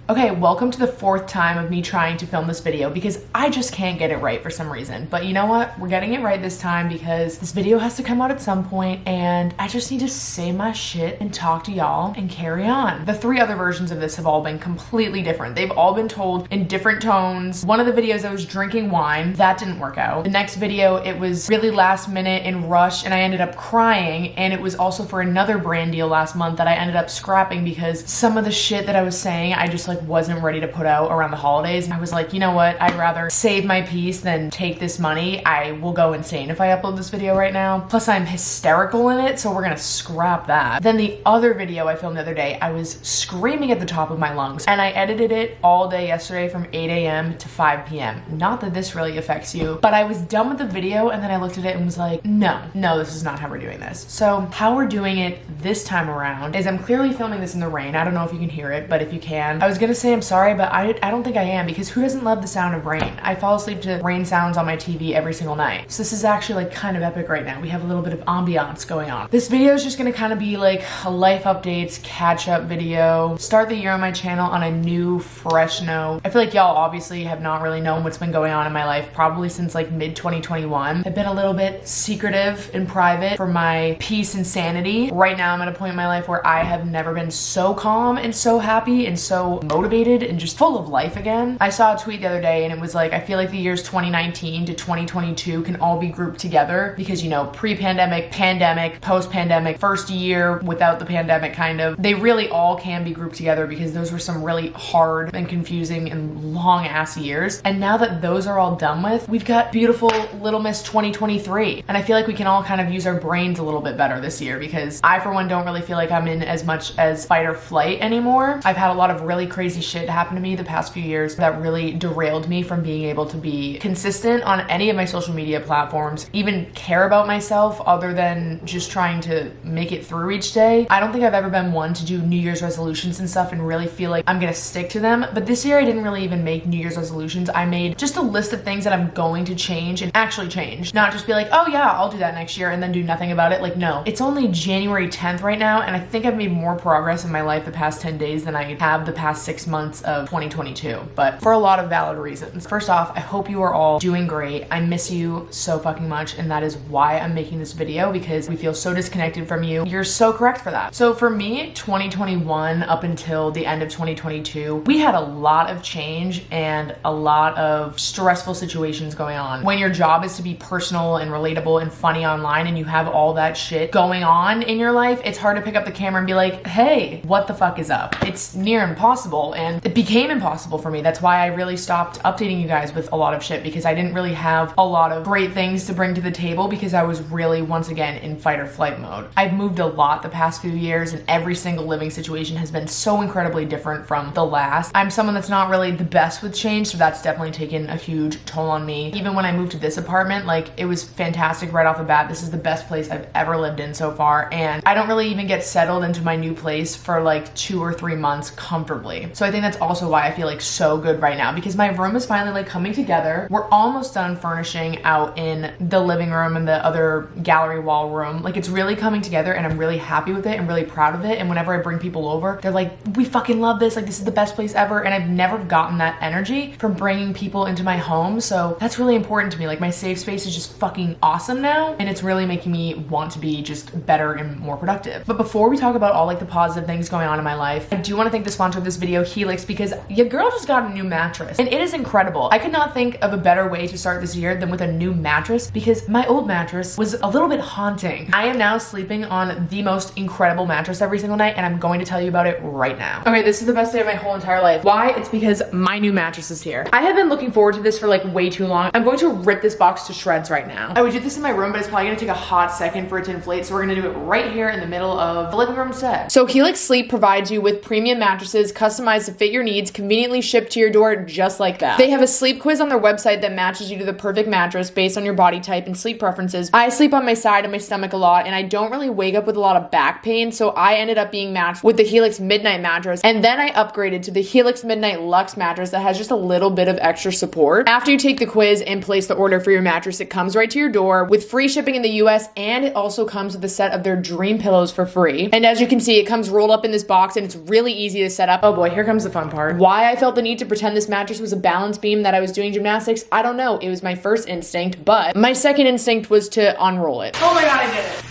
Okay, welcome to the fourth time of me trying to film this video because I just can't get it right for some reason. But you know what? We're getting it right this time because this video has to come out at some point and I just need to say my shit and talk to y'all and carry on. The three other versions of this have all been completely different. They've all been told in different tones. One of the videos I was drinking wine, that didn't work out. The next video, it was really last minute and rushed and I ended up crying, and it was also for another brand deal last month that I ended up scrapping because some of the shit that I was saying, I just wasn't ready to put out around the holidays. I was like, you know what? I'd rather save my peace than take this money. I will go insane if I upload this video right now. Plus I'm hysterical in it, so we're gonna scrap that. Then the other video I filmed the other day, I was screaming at the top of my lungs and I edited it all day yesterday from 8 a.m. to 5 p.m. Not that this really affects you, but I was done with the video and then I looked at it and was like, no, this is not how we're doing this. So how we're doing it this time around is I'm clearly filming this in the rain. I don't know if you can hear it, but if you can, I was gonna say I'm sorry, but I don't think I am, because who doesn't love the sound of rain? I fall asleep to rain sounds on my TV every single night. So this is actually kind of epic right now. We have a little bit of ambiance going on. This video is just gonna kind of be like a life updates, catch up video, start the year on my channel on a new, fresh note. I feel like y'all obviously have not really known what's been going on in my life probably since like mid 2021. I've been a little bit secretive and private for my peace and sanity. Right now I'm at a point in my life where I have never been so calm and so happy and so motivated and just full of life again. I saw a tweet the other day and it was like, I feel like the years 2019 to 2022 can all be grouped together because, you know, pre-pandemic, pandemic, post-pandemic, first year without the pandemic, kind of. They really all can be grouped together because those were some really hard and confusing and long ass years. And now that those are all done with, we've got beautiful Little Miss 2023. And I feel like we can all kind of use our brains a little bit better this year because I, for one, don't really feel like I'm in as much as fight or flight anymore. I've had a lot of really crazy shit happen to me the past few years that really derailed me from being able to be consistent on any of my social media platforms, even care about myself other than just trying to make it through each day. I don't think I've ever been one to do New Year's resolutions and stuff and really feel like I'm gonna stick to them. But this year I didn't really even make New Year's resolutions. I made just a list of things that I'm going to change and actually change. Not just be like, oh yeah, I'll do that next year and then do nothing about it. Like, no. It's only January 10th right now and I think I've made more progress in my life the past 10 days than I have the past 6 months of 2022, but for a lot of valid reasons. First off, I hope you are all doing great. I miss you so fucking much, and that is why I'm making this video, because we feel so disconnected from you. You're so correct for that. So for me, 2021 up until the end of 2022, we had a lot of change and a lot of stressful situations going on. When your job is to be personal and relatable and funny online and you have all that shit going on in your life, it's hard to pick up the camera and be like, hey, what the fuck is up? It's near impossible, and it became impossible for me. That's why I really stopped updating you guys with a lot of shit, because I didn't really have a lot of great things to bring to the table because I was really, once again, in fight or flight mode. I've moved a lot the past few years and every single living situation has been so incredibly different from the last. I'm someone that's not really the best with change, so that's definitely taken a huge toll on me. Even when I moved to this apartment, like, it was fantastic right off the bat. This is the best place I've ever lived in so far, and I don't really even get settled into my new place for like 2 or 3 months comfortably. So I think that's also why I feel like so good right now, because my room is finally like coming together. We're almost done furnishing out in the living room and the other gallery wall room. Like, it's really coming together and I'm really happy with it and really proud of it. And whenever I bring people over, they're like, we fucking love this. Like, this is the best place ever. And I've never gotten that energy from bringing people into my home. So that's really important to me. Like, my safe space is just fucking awesome now. And it's really making me want to be just better and more productive. But before we talk about all like the positive things going on in my life, I do want to thank the sponsor of this video, Helix, because your girl just got a new mattress and it is incredible. I could not think of a better way to start this year than with a new mattress, because my old mattress was a little bit haunting. I am now sleeping on the most incredible mattress every single night, and I'm going to tell you about it right now. Okay, this is the best day of my whole entire life. Why? It's because my new mattress is here. I have been looking forward to this for like way too long. I'm going to rip this box to shreds right now. I would do this in my room, but it's probably gonna take a hot second for it to inflate, so we're gonna do it right here in the middle of the living room set. So Helix Sleep provides you with premium mattresses customized to fit your needs, conveniently shipped to your door just like that. They have a sleep quiz on their website that matches you to the perfect mattress based on your body type and sleep preferences. I sleep on my side and my stomach a lot, and I don't really wake up with a lot of back pain, so I ended up being matched with the Helix Midnight mattress, and then I upgraded to the Helix Midnight Luxe mattress that has just a little bit of extra support. After you take the quiz and place the order for your mattress, it comes right to your door with free shipping in the US, and it also comes with a set of their dream pillows for free. And as you can see, it comes rolled up in this box and it's really easy to set up. Oh boy, here here comes the fun part. Why I felt the need to pretend this mattress was a balance beam that I was doing gymnastics, I don't know. It was my first instinct, but my second instinct was to unroll it. Oh my God, I did it.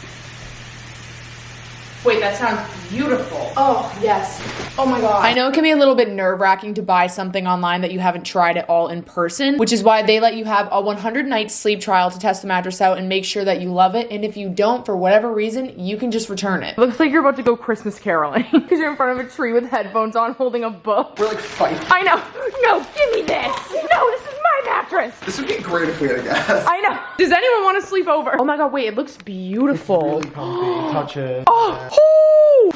Wait, that sounds beautiful. Oh, yes. Oh my God. I know it can be a little bit nerve-wracking to buy something online that you haven't tried at all in person, which is why they let you have a 100-night sleep trial to test the mattress out and make sure that you love it. And if you don't, for whatever reason, you can just return it. Looks like you're about to go Christmas caroling because you're in front of a tree with headphones on holding a book. We're like fighting. I know. No, give me this. No, this is my mattress. This would be great if we had a guest. I know. Does anyone want to sleep over? Oh my God, wait, it looks beautiful. It's really comfy. Touch it. Oh.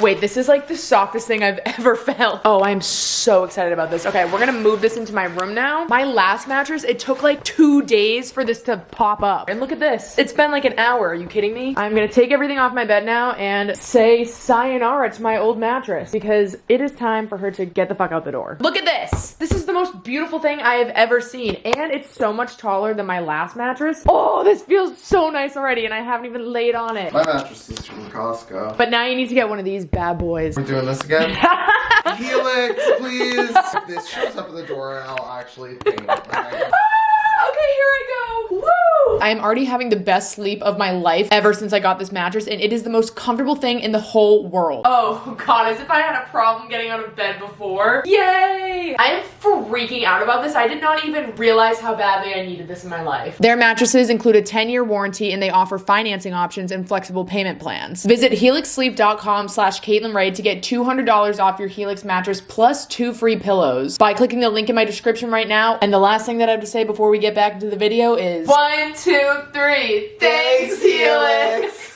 Wait, this is like the softest thing I've ever felt. Oh, I'm so excited about this. Okay, we're gonna move this into my room now. My last mattress, it took like 2 days for this to pop up. And look at this. It's been like an hour. Are you kidding me? I'm gonna take everything off my bed now and say sayonara to my old mattress because it is time for her to get the fuck out the door. Look at this. This is the most beautiful thing I have ever seen. And it's so much taller than my last mattress. Oh, this feels so nice already and I haven't even laid on it. My mattress is from Costco. But now you need to get one of these bad boys. We're doing this again? Helix, please. If this shows up at the door, I'll actually faint. Okay, here I go. Woo! I am already having the best sleep of my life ever since I got this mattress, and it is the most comfortable thing in the whole world. Oh God, as if I had a problem getting out of bed before. Yay! I am freaking out about this. I did not even realize how badly I needed this in my life. Their mattresses include a 10-year warranty, and they offer financing options and flexible payment plans. Visit helixsleep.com/CaitlinRae to get $200 off your Helix mattress plus 2 free pillows by clicking the link in my description right now. And the last thing that I have to say before we get back into the video is 1, 2, 3. Thanks, Helix!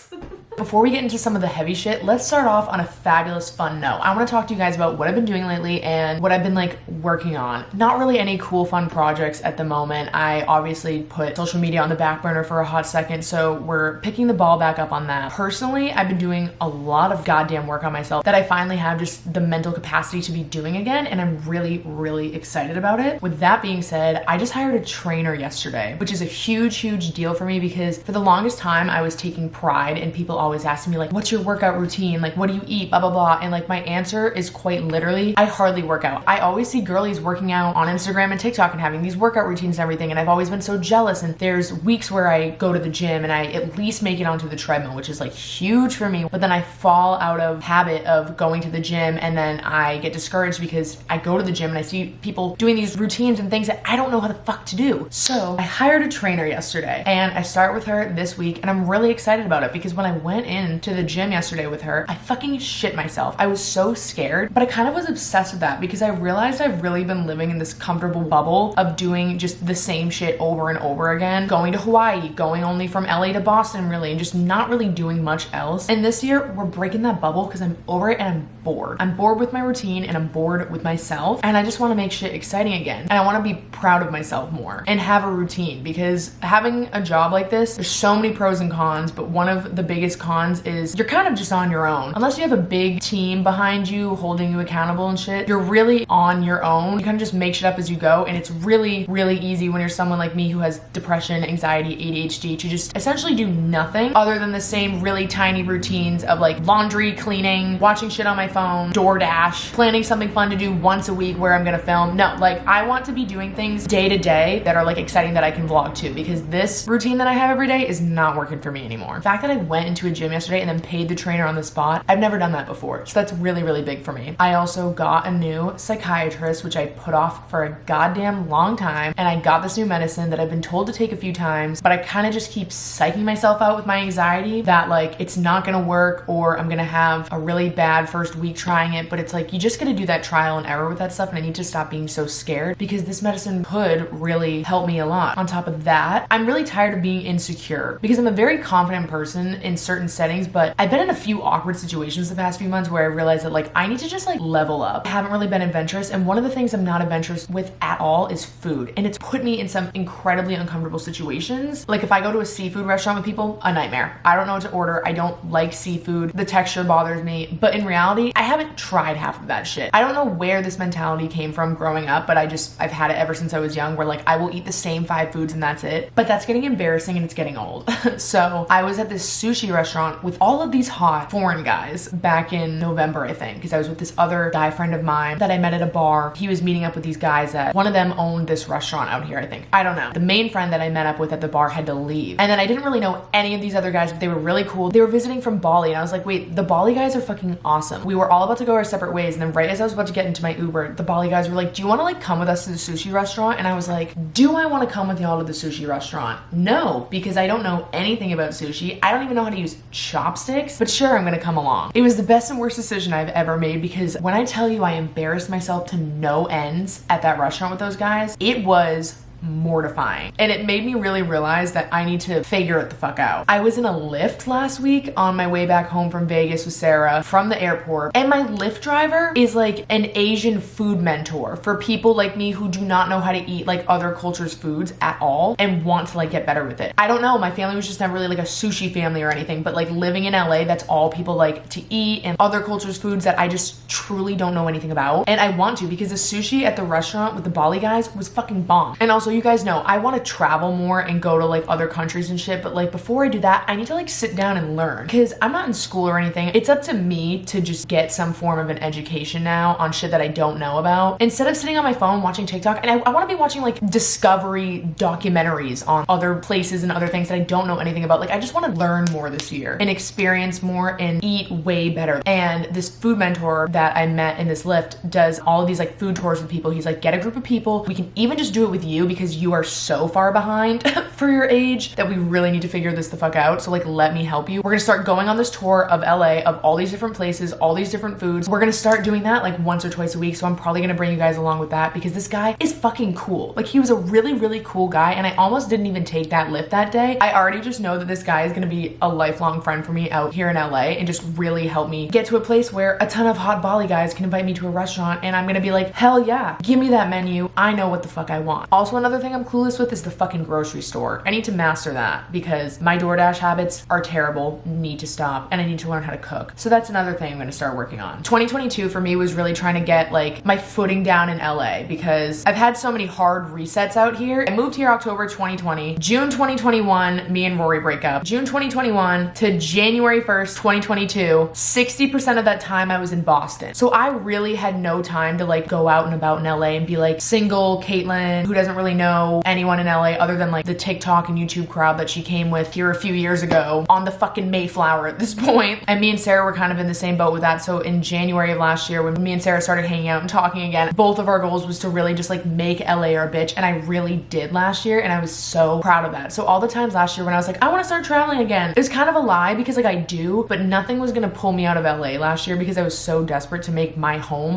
Before we get into some of the heavy shit, let's start off on a fabulous fun note. I want to talk to you guys about what I've been doing lately and what I've been like working on. Not really any cool fun projects at the moment. I obviously put social media on the back burner for a hot second, so we're picking the ball back up on that. Personally, I've been doing a lot of goddamn work on myself that I finally have just the mental capacity to be doing again, and I'm really, really excited about it. With that being said, I just hired a trainer yesterday, which is a huge, huge deal for me because for the longest time I was taking pride in people always asking me like, what's your workout routine? Like, what do you eat? Blah, blah, blah. And like my answer is quite literally, I hardly work out. I always see girlies working out on Instagram and TikTok and having these workout routines and everything. And I've always been so jealous. And there's weeks where I go to the gym and I at least make it onto the treadmill, which is like huge for me. But then I fall out of habit of going to the gym and then I get discouraged because I go to the gym and I see people doing these routines and things that I don't know how the fuck to do. So I hired a trainer yesterday and I start with her this week and I'm really excited about it because when I went into the gym yesterday with her, I fucking shit myself. I was so scared, but I kind of was obsessed with that because I realized I've really been living in this comfortable bubble of doing just the same shit over and over again, going to Hawaii, going only from LA to Boston really, and just not really doing much else. And this year we're breaking that bubble because I'm over it and I'm bored. I'm bored with my routine and I'm bored with myself and I just want to make shit exciting again. And I want to be proud of myself more and have a routine because having a job like this, there's so many pros and cons, but one of the biggest cons is you're kind of just on your own. Unless you have a big team behind you holding you accountable and shit, you're really on your own. You kind of just make shit up as you go, and it's really, really easy when you're someone like me who has depression, anxiety, ADHD to just essentially do nothing other than the same really tiny routines of like laundry, cleaning, watching shit on my phone, DoorDash, planning something fun to do once a week where I'm gonna film. No, like I want to be doing things day to day that are like exciting that I can vlog to because this routine that I have every day is not working for me anymore. The fact that I went into a gym yesterday and then paid the trainer on the spot, I've never done that before. So that's really, really big for me. I also got a new psychiatrist, which I put off for a goddamn long time. And I got this new medicine that I've been told to take a few times, but I kind of just keep psyching myself out with my anxiety that like, it's not gonna work or I'm gonna have a really bad first week trying it. But it's like, you just gotta do that trial and error with that stuff. And I need to stop being so scared because this medicine could really help me a lot. On top of that, I'm really tired of being insecure because I'm a very confident person in certain settings, but I've been in a few awkward situations the past few months where I realized that like I need to just like level up. I haven't really been adventurous, and one of the things I'm not adventurous with at all is food, and it's put me in some incredibly uncomfortable situations. Like if I go to a seafood restaurant with people, a nightmare. I don't know what to order. I don't like seafood. The texture bothers me, but in reality, I haven't tried half of that shit. I don't know where this mentality came from growing up, but I've had it ever since I was young where like I will eat the same 5 foods and that's it. But that's getting embarrassing and it's getting old. So I was at this sushi restaurant restaurant with all of these hot foreign guys back in November, I think, because I was with this other guy friend of mine that I met at a bar. He was meeting up with these guys that one of them owned this restaurant out here, I think. I don't know. The main friend that I met up with at the bar had to leave. And then I didn't really know any of these other guys, but they were really cool. They were visiting from Bali, and I was like, wait, the Bali guys are fucking awesome. We were all about to go our separate ways, and then right as I was about to get into my Uber, the Bali guys were like, do you want to like come with us to the sushi restaurant? And I was like, do I want to come with y'all to the sushi restaurant? No, because I don't know anything about sushi. I don't even know how to use chopsticks, but sure, I'm gonna come along. It was the best and worst decision I've ever made, because when I tell you I embarrassed myself to no ends at that restaurant with those guys, it was mortifying. And it made me really realize that I need to figure it the fuck out. I was in a Lyft last week on my way back home from Vegas with Sarah from the airport, and my Lyft driver is like an Asian food mentor for people like me who do not know how to eat like other cultures' foods at all and want to like get better with it. I don't know, my family was just never really like a sushi family or anything, but like living in LA, that's all people like to eat, and other cultures' foods that I just truly don't know anything about. And I want to, because the sushi at the restaurant with the Bali guys was fucking bomb. And also, you guys know I want to travel more and go to like other countries and shit, but like before I do that, I need to like sit down and learn, because I'm not in school or anything. It's up to me to just get some form of an education now on shit that I don't know about, instead of sitting on my phone watching TikTok. And I want to be watching like discovery documentaries on other places and other things that I don't know anything about. Like I just want to learn more this year and experience more and eat way better. And this food mentor that I met in this Lyft does all of these like food tours with people. He's like, get a group of people. We can even just do it with you, because you are so far behind for your age that we really need to figure this the fuck out. So like, let me help you. We're gonna start going on this tour of LA, of all these different places, all these different foods. We're gonna start doing that like once or twice a week. So I'm probably gonna bring you guys along with that, because this guy is fucking cool. Like he was a really, really cool guy, and I almost didn't even take that Lyft that day. I already just know that this guy is gonna be a lifelong friend for me out here in LA and just really help me get to a place where a ton of hot Bali guys can invite me to a restaurant, and I'm gonna be like, hell yeah, give me that menu. I know what the fuck I want. Also, another thing I'm clueless with is the fucking grocery store. I need to master that, because my DoorDash habits are terrible, need to stop, and I need to learn how to cook. So that's another thing I'm gonna start working on. 2022 for me was really trying to get like my footing down in LA, because I've had so many hard resets out here. I moved here October 2020. June 2021, me and Rory break up. June 2021 to January 1st, 2022, 60% of that time I was in Boston. So I really had no time to like go out and about in LA and be like single Caitlin who doesn't really know anyone in LA other than like the TikTok and YouTube crowd that she came with here a few years ago on the fucking Mayflower at this point. And me and Sarah were kind of in the same boat with that. So in January of last year, when me and Sarah started hanging out and talking again, both of our goals was to really just like make LA our bitch. And I really did last year, and I was so proud of that. So all the times last year when I was like, I want to start traveling again, it was kind of a lie, because like I do, but nothing was gonna pull me out of LA last year, because I was so desperate to make my home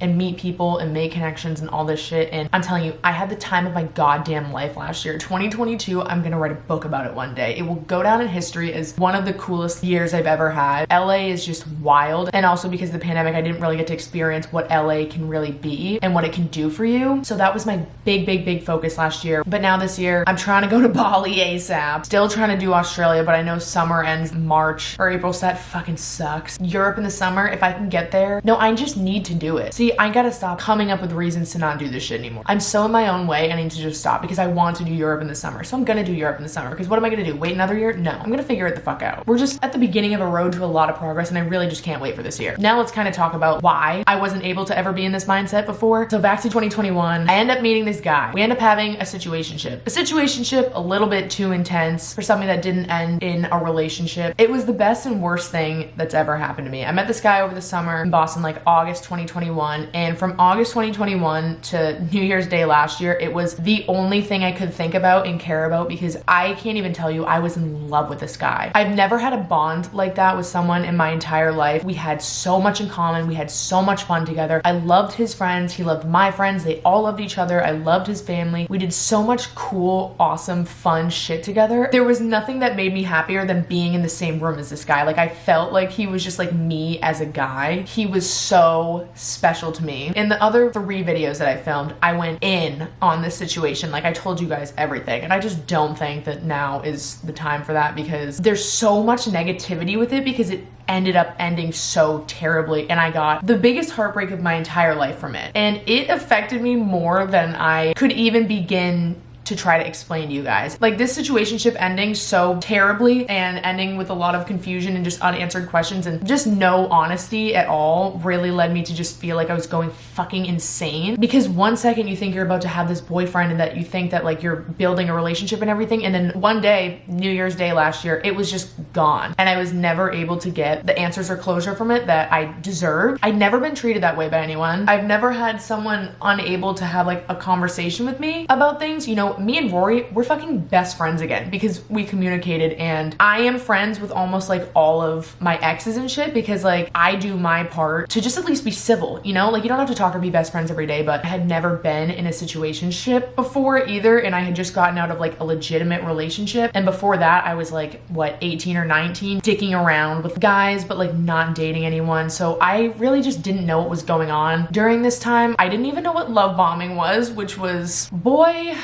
and meet people and make connections and all this shit. And I'm telling you, I had the time of my goddamn life last year. 2022, I'm gonna write a book about it one day. It will go down in history as one of the coolest years I've ever had. LA is just wild. And also because of the pandemic, I didn't really get to experience what LA can really be and what it can do for you. So that was my big focus last year. But now this year, I'm trying to go to Bali ASAP. Still trying to do Australia, but I know summer ends March or April, so that fucking sucks. Europe in the summer, if I can get there. No, I just need to do it. See, I gotta stop coming up with reasons to not do this shit anymore. I'm so in my own way, I need to just stop, because I want to do Europe in the summer. So I'm gonna do Europe in the summer, because what am I gonna do? Wait another year? No, I'm gonna figure it the fuck out. We're just at the beginning of a road to a lot of progress, and I really just can't wait for this year. Now let's kind of talk about why I wasn't able to ever be in this mindset before. So back to 2021, I end up meeting this guy. We end up having a situationship. A situationship a little bit too intense for something that didn't end in a relationship. It was the best and worst thing that's ever happened to me. I met this guy over the summer in Boston, like August 2021, and from August 2021 to New Year's Day last year, it was the only thing I could think about and care about, because I can't even tell you, I was in love with this guy. I've never had a bond like that with someone in my entire life. We had so much in common. We had so much fun together. I loved his friends. He loved my friends. They all loved each other. I loved his family. We did so much cool, awesome, fun shit together. There was nothing that made me happier than being in the same room as this guy. Like, I felt like he was just like me as a guy. He was so special to me. In the other 3 videos that I filmed, I went in on this situation. Like, I told you guys everything. And I just don't think that now is the time for that, because there's so much negativity with it, because it ended up ending so terribly, and I got the biggest heartbreak of my entire life from it. And it affected me more than I could even begin to try to explain to you guys. Like, this situationship ending so terribly and ending with a lot of confusion and just unanswered questions and just no honesty at all really led me to just feel like I was going fucking insane. Because one second you think you're about to have this boyfriend and that you think that like you're building a relationship and everything, and then one day, New Year's Day last year, it was just gone. And I was never able to get the answers or closure from it that I deserved. I'd never been treated that way by anyone. I've never had someone unable to have like a conversation with me about things. You know, me and Rory, we're fucking best friends again because we communicated, and I am friends with almost like all of my exes and shit because like I do my part to just at least be civil, you know? Like, you don't have to talk or be best friends every day, but I had never been in a situationship before either, and I had just gotten out of like a legitimate relationship. And before that, I was like, what, 18 or 19, dicking around with guys, but like not dating anyone. So I really just didn't know what was going on during this time. I didn't even know what love bombing was, which was, boy,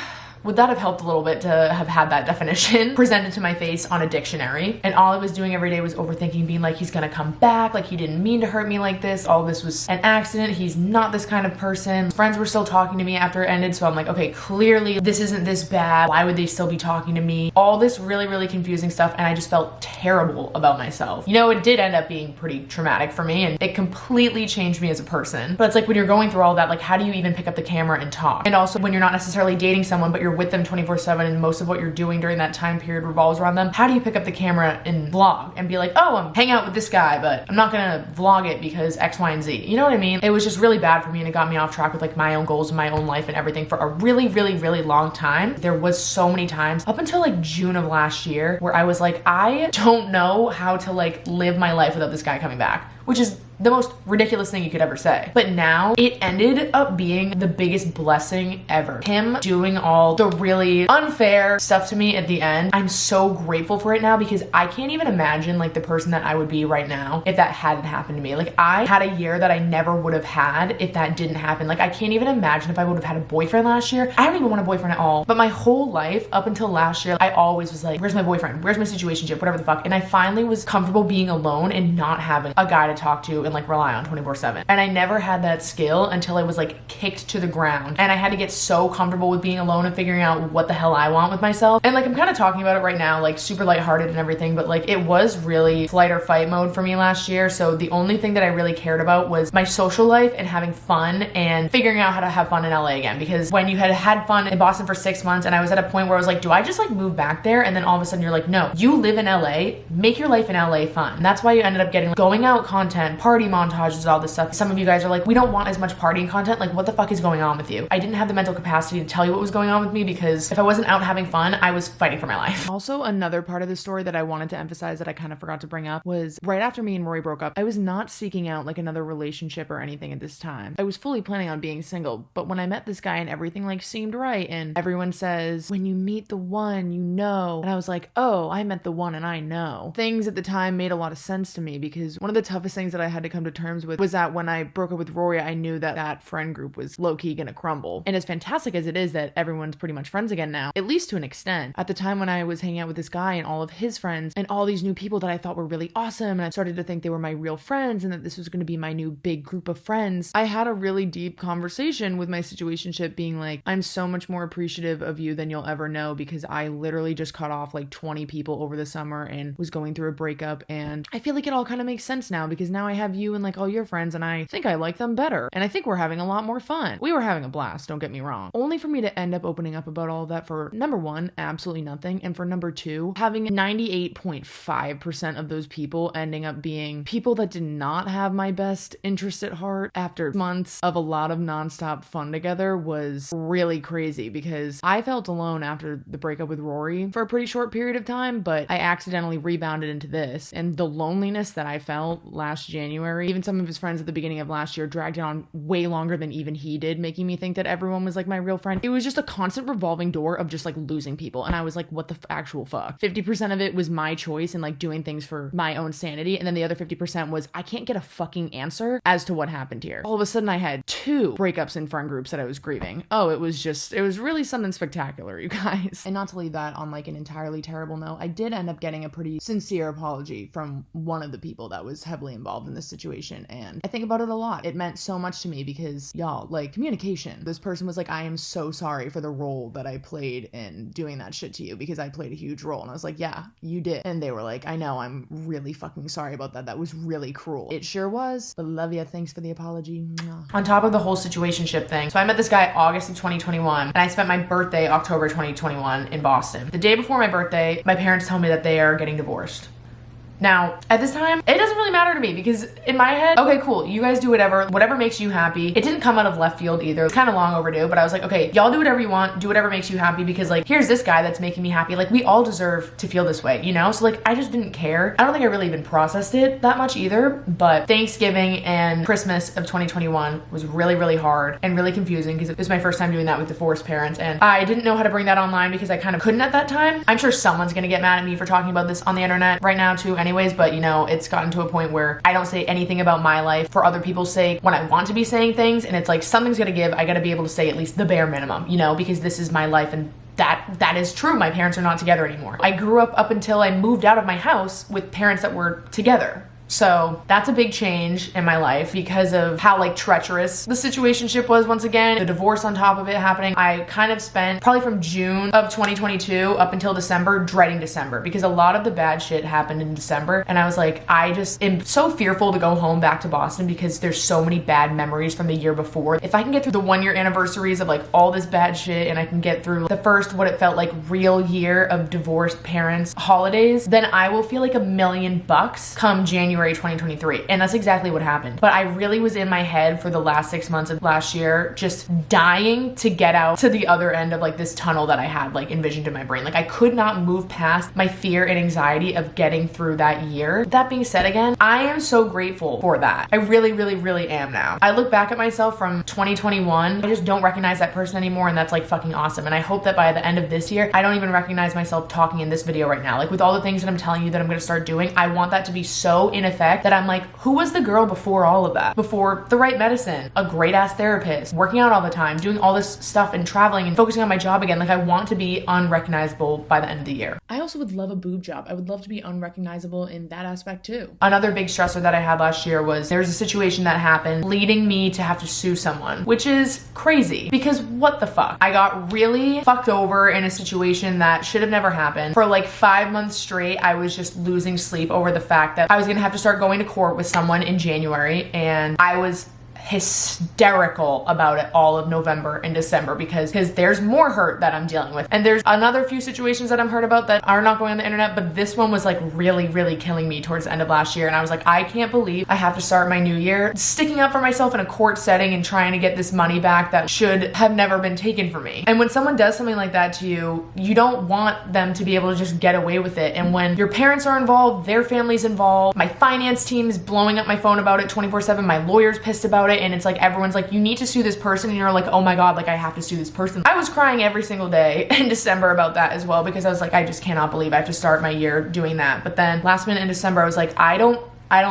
would that have helped a little bit to have had that definition presented to my face on a dictionary. And all I was doing every day was overthinking, being like, he's gonna come back, like he didn't mean to hurt me like this, all this was an accident, he's not this kind of person. Friends were still talking to me after it ended, so I'm like, okay, clearly this isn't this bad, why would they still be talking to me? All this really, really confusing stuff, and I just felt terrible about myself. You know, it did end up being pretty traumatic for me, and it completely changed me as a person. But it's like, when you're going through all that, like, how do you even pick up the camera and talk? And also, when you're not necessarily dating someone, but you're with them 24/7 and most of what you're doing during that time period revolves around them, how do you pick up the camera and vlog and be like, oh, I'm hanging out with this guy, but I'm not gonna vlog it because X, Y, and Z? You know what I mean? It was just really bad for me, and it got me off track with like my own goals and my own life and everything for a really, really, really long time. There was so many times up until like June of last year where I was like, I don't know how to like live my life without this guy coming back, which is the most ridiculous thing you could ever say. But now it ended up being the biggest blessing ever. Him doing all the really unfair stuff to me at the end, I'm so grateful for it now, because I can't even imagine like the person that I would be right now if that hadn't happened to me. Like, I had a year that I never would have had if that didn't happen. Like, I can't even imagine if I would have had a boyfriend last year. I don't even want a boyfriend at all. But my whole life up until last year, I always was like, where's my boyfriend? Where's my situationship? Whatever the fuck. And I finally was comfortable being alone and not having a guy to talk to and like rely on 24/7. And I never had that skill until I was like kicked to the ground, and I had to get so comfortable with being alone and figuring out what the hell I want with myself. And like, I'm kind of talking about it right now, like super lighthearted and everything, but like, it was really flight or fight mode for me last year. So the only thing that I really cared about was my social life and having fun and figuring out how to have fun in LA again. Because when you had fun in Boston for 6 months, and I was at a point where I was like, do I just like move back there? And then all of a sudden you're like, no, you live in LA, make your life in LA fun. And that's why you ended up getting going out content, party montages, all this stuff. Some of you guys are like, we don't want as much partying content. Like, what the fuck is going on with you? I didn't have the mental capacity to tell you what was going on with me, because if I wasn't out having fun, I was fighting for my life. Also, another part of the story that I wanted to emphasize that I kind of forgot to bring up was right after me and Rory broke up, I was not seeking out like another relationship or anything at this time. I was fully planning on being single, but when I met this guy and everything like seemed right, and everyone says, when you meet the one, you know. And I was like, oh, I met the one and I know. Things at the time made a lot of sense to me, because one of the toughest things that I had to come to terms with was that when I broke up with Rory, I knew that that friend group was low-key gonna crumble. And as fantastic as it is that everyone's pretty much friends again now, at least to an extent, at the time when I was hanging out with this guy and all of his friends and all these new people that I thought were really awesome, and I started to think they were my real friends and that this was gonna be my new big group of friends, I had a really deep conversation with my situationship being like, I'm so much more appreciative of you than you'll ever know, because I literally just cut off like 20 people over the summer and was going through a breakup, and I feel like it all kind of makes sense now, because now I have you and like all your friends, and I think I like them better, and I think we're having a lot more fun. We were having a blast, don't get me wrong. Only for me to end up opening up about all of that for number one, absolutely nothing, and for number two, having 98.5% of those people ending up being people that did not have my best interest at heart after months of a lot of nonstop fun together was really crazy, because I felt alone after the breakup with Rory for a pretty short period of time, but I accidentally rebounded into this, and the loneliness that I felt last January, even some of his friends at the beginning of last year dragged it on way longer than even he did, making me think that everyone was like my real friend. It was just a constant revolving door of just like losing people, and I was like, what the actual fuck? 50% of it was my choice and like doing things for my own sanity, and then the other 50% was I can't get a fucking answer as to what happened here. All of a sudden I had 2 breakups in friend groups that I was grieving. Oh, it was really something spectacular, you guys. And not to leave that on like an entirely terrible note, I did end up getting a pretty sincere apology from one of the people that was heavily involved in this situation, and I think about it a lot. It meant so much to me because, y'all, like, communication. This person was like, I am so sorry for the role that I played in doing that shit to you, because I played a huge role. And I was like, yeah, you did. And they were like, I know, I'm really fucking sorry about that. That was really cruel. It sure was, but love ya. Thanks for the apology. Mwah. On top of the whole situationship thing, so I met this guy August of 2021, and I spent my birthday October 2021 in Boston. The day before my birthday, my parents tell me that they are getting divorced. Now, at this time, it doesn't really matter to me because in my head, okay, cool, you guys do whatever makes you happy. It didn't come out of left field either. It's kind of long overdue, but I was like, okay, y'all do whatever you want, do whatever makes you happy, because like, here's this guy that's making me happy. Like, we all deserve to feel this way, you know? So like, I just didn't care. I don't think I really even processed it that much either, but Thanksgiving and Christmas of 2021 was really, really hard and really confusing because it was my first time doing that with divorced parents, and I didn't know how to bring that online because I kind of couldn't at that time. I'm sure someone's gonna get mad at me for talking about this on the internet right now too anyways, but you know, it's gotten to a point where I don't say anything about my life for other people's sake when I want to be saying things, and it's like, something's gonna give. I gotta be able to say at least the bare minimum, you know, because this is my life, and that is true. My parents are not together anymore. I grew up until I moved out of my house with parents that were together. So that's a big change in my life because of how like treacherous the situationship was. Once again, the divorce on top of it happening. I kind of spent probably from June of 2022 up until December dreading December because a lot of the bad shit happened in December, and I was like, I just am so fearful to go home back to Boston because there's so many bad memories from the year before. If I can get through the 1-year anniversaries of like all this bad shit, and I can get through the first, what it felt like, real year of divorced parents holidays, then I will feel like $1,000,000 come January 2023. And that's exactly what happened. But I really was in my head for the last 6 months of last year, just dying to get out to the other end of like this tunnel that I had like envisioned in my brain. Like, I could not move past my fear and anxiety of getting through that year. That being said, again, I am so grateful for that. I really, really, really am now. I look back at myself from 2021, I just don't recognize that person anymore, and that's like fucking awesome. And I hope that by the end of this year, I don't even recognize myself talking in this video right now. Like, with all the things that I'm telling you that I'm gonna start doing, I want that to be so in effect that I'm like, who was the girl before all of that? Before the right medicine, a great ass therapist, working out all the time, doing all this stuff and traveling and focusing on my job again. Like, I want to be unrecognizable by the end of the year. I also would love a boob job. I would love to be unrecognizable in that aspect too. Another big stressor that I had last year was there was a situation that happened leading me to have to sue someone, which is crazy because what the fuck? I got really fucked over in a situation that should have never happened. For like 5 months straight, I was just losing sleep over the fact that I was gonna have to start going to court with someone in January, and I was hysterical about it all of November and December because there's more hurt that I'm dealing with, and there's another few situations that I'm hurt about that are not going on the internet, but this one was like really, really killing me towards the end of last year. And I was like, I can't believe I have to start my new year sticking up for myself in a court setting and trying to get this money back that should have never been taken from me. And when someone does something like that to you, you don't want them to be able to just get away with it. And when your parents are involved, their family's involved, my finance team is blowing up my phone about it 24/7, my lawyer's pissed about it, and it's like everyone's like, you need to sue this person, and you're like, oh my god, like I have to sue this person. I was crying every single day in December about that as well because I was like, I just cannot believe I have to start my year doing that. But then last minute in December, I was like, I don't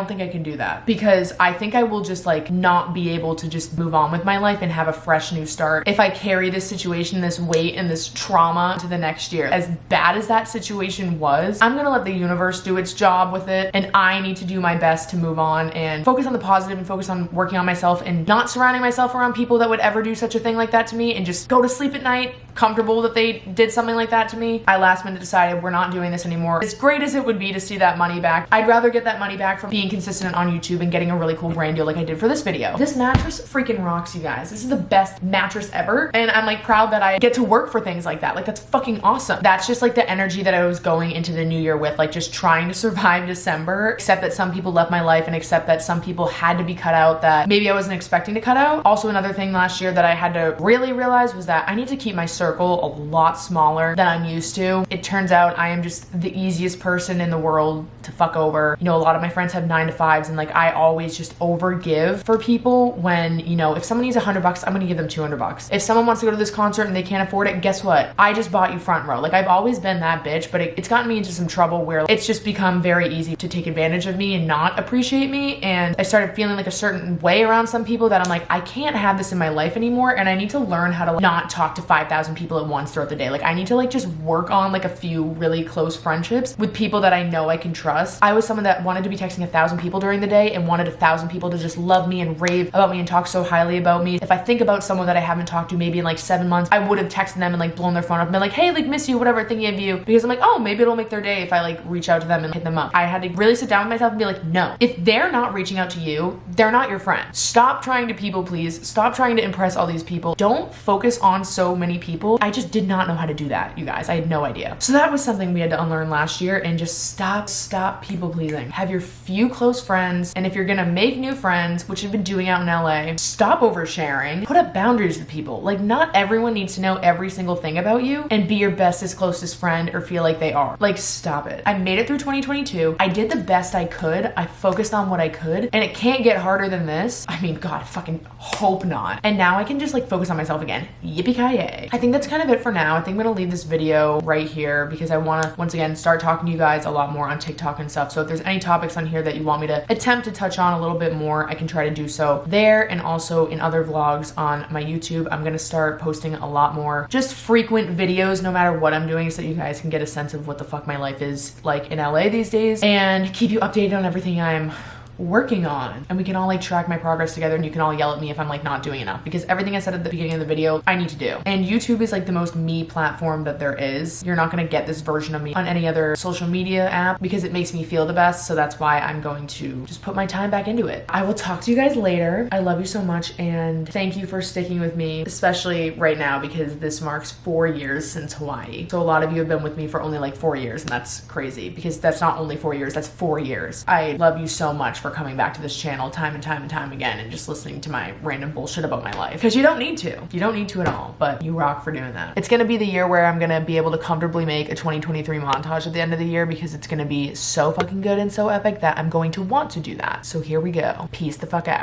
think I can do that because I think I will just like not be able to just move on with my life and have a fresh new start if I carry this situation, this weight, and this trauma to the next year. As bad as that situation was, I'm gonna let the universe do its job with it, and I need to do my best to move on and focus on the positive and focus on working on myself and not surrounding myself around people that would ever do such a thing like that to me, and just go to sleep at night comfortable that they did something like that to me. I last minute decided we're not doing this anymore. As great as it would be to see that money back, I'd rather get that money back from being consistent on YouTube and getting a really cool brand deal like I did for this video. This mattress freaking rocks, you guys. This is the best mattress ever, and I'm like proud that I get to work for things like that. Like, that's fucking awesome. That's just like the energy that I was going into the new year with, like just trying to survive December, accept that some people left my life and accept that some people had to be cut out that maybe I wasn't expecting to cut out. Also, another thing last year that I had to really realize was that I need to keep my circle a lot smaller than I'm used to. It turns out I am just the easiest person in the world to fuck over. You know, a lot of my friends have 9-to-5s, and like I always just overgive for people when, you know, if someone needs $100, I'm gonna give them $200. If someone wants to go to this concert and they can't afford it, guess what? I just bought you front row. Like, I've always been that bitch, but it's gotten me into some trouble where it's just become very easy to take advantage of me and not appreciate me. And I started feeling like a certain way around some people that I'm like, I can't have this in my life anymore, and I need to learn how to not talk to 5,000 1,000 people at once throughout the day. Like I need to like just work on like a few really close friendships with people that I know I can trust. I was someone that wanted to be texting 1,000 people during the day and wanted 1,000 people to just love me and rave about me and talk so highly about me. If I think about someone that I haven't talked to maybe in like 7 months, I would have texted them and like blown their phone up and been like, hey, like miss you, whatever, thinking of you. Because I'm like, oh, maybe it'll make their day if I like reach out to them and hit them up. I had to really sit down with myself and be like, no, if they're not reaching out to you, they're not your friend. Stop trying to people please. Stop trying to impress all these people. Don't focus on so many people. I just did not know how to do that, you guys. I had no idea. So that was something we had to unlearn last year, and just stop people pleasing. Have your few close friends, and if you're gonna make new friends, which I've been doing out in LA, stop oversharing. Put up boundaries with people. Like not everyone needs to know every single thing about you and be your bestest, closest friend or feel like they are. Like stop it. I made it through 2022. I did the best I could. I focused on what I could, and it can't get harder than this. I mean, God, fucking hope not. And now I can just like focus on myself again. Yippee-ki-yay. I think that's kind of it for now. I think I'm gonna leave this video right here because I wanna, once again, start talking to you guys a lot more on TikTok and stuff. So if there's any topics on here that you want me to attempt to touch on a little bit more, I can try to do so there, and also in other vlogs on my YouTube. I'm gonna start posting a lot more just frequent videos no matter what I'm doing, so that you guys can get a sense of what the fuck my life is like in LA these days, and keep you updated on everything I'm working on, and we can all like track my progress together, and you can all yell at me if I'm like not doing enough, because everything I said at the beginning of the video I need to do. And YouTube is like the most me platform that there is. You're not gonna get this version of me on any other social media app because it makes me feel the best, so that's why I'm going to just put my time back into it. I will talk to you guys later. I love you so much, and thank you for sticking with me, especially right now because this marks 4 years since Hawaii. So a lot of you have been with me for only like 4 years, and that's crazy because that's not only 4 years, that's 4 years. I love you so much for coming back to this channel time and time again and just listening to my random bullshit about my life, because you don't need to. You don't need to at all, but you rock for doing that. It's gonna be the year where I'm gonna be able to comfortably make a 2023 montage at the end of the year, because it's gonna be so fucking good and so epic that I'm going to want to do that. So here we go. Peace the fuck out.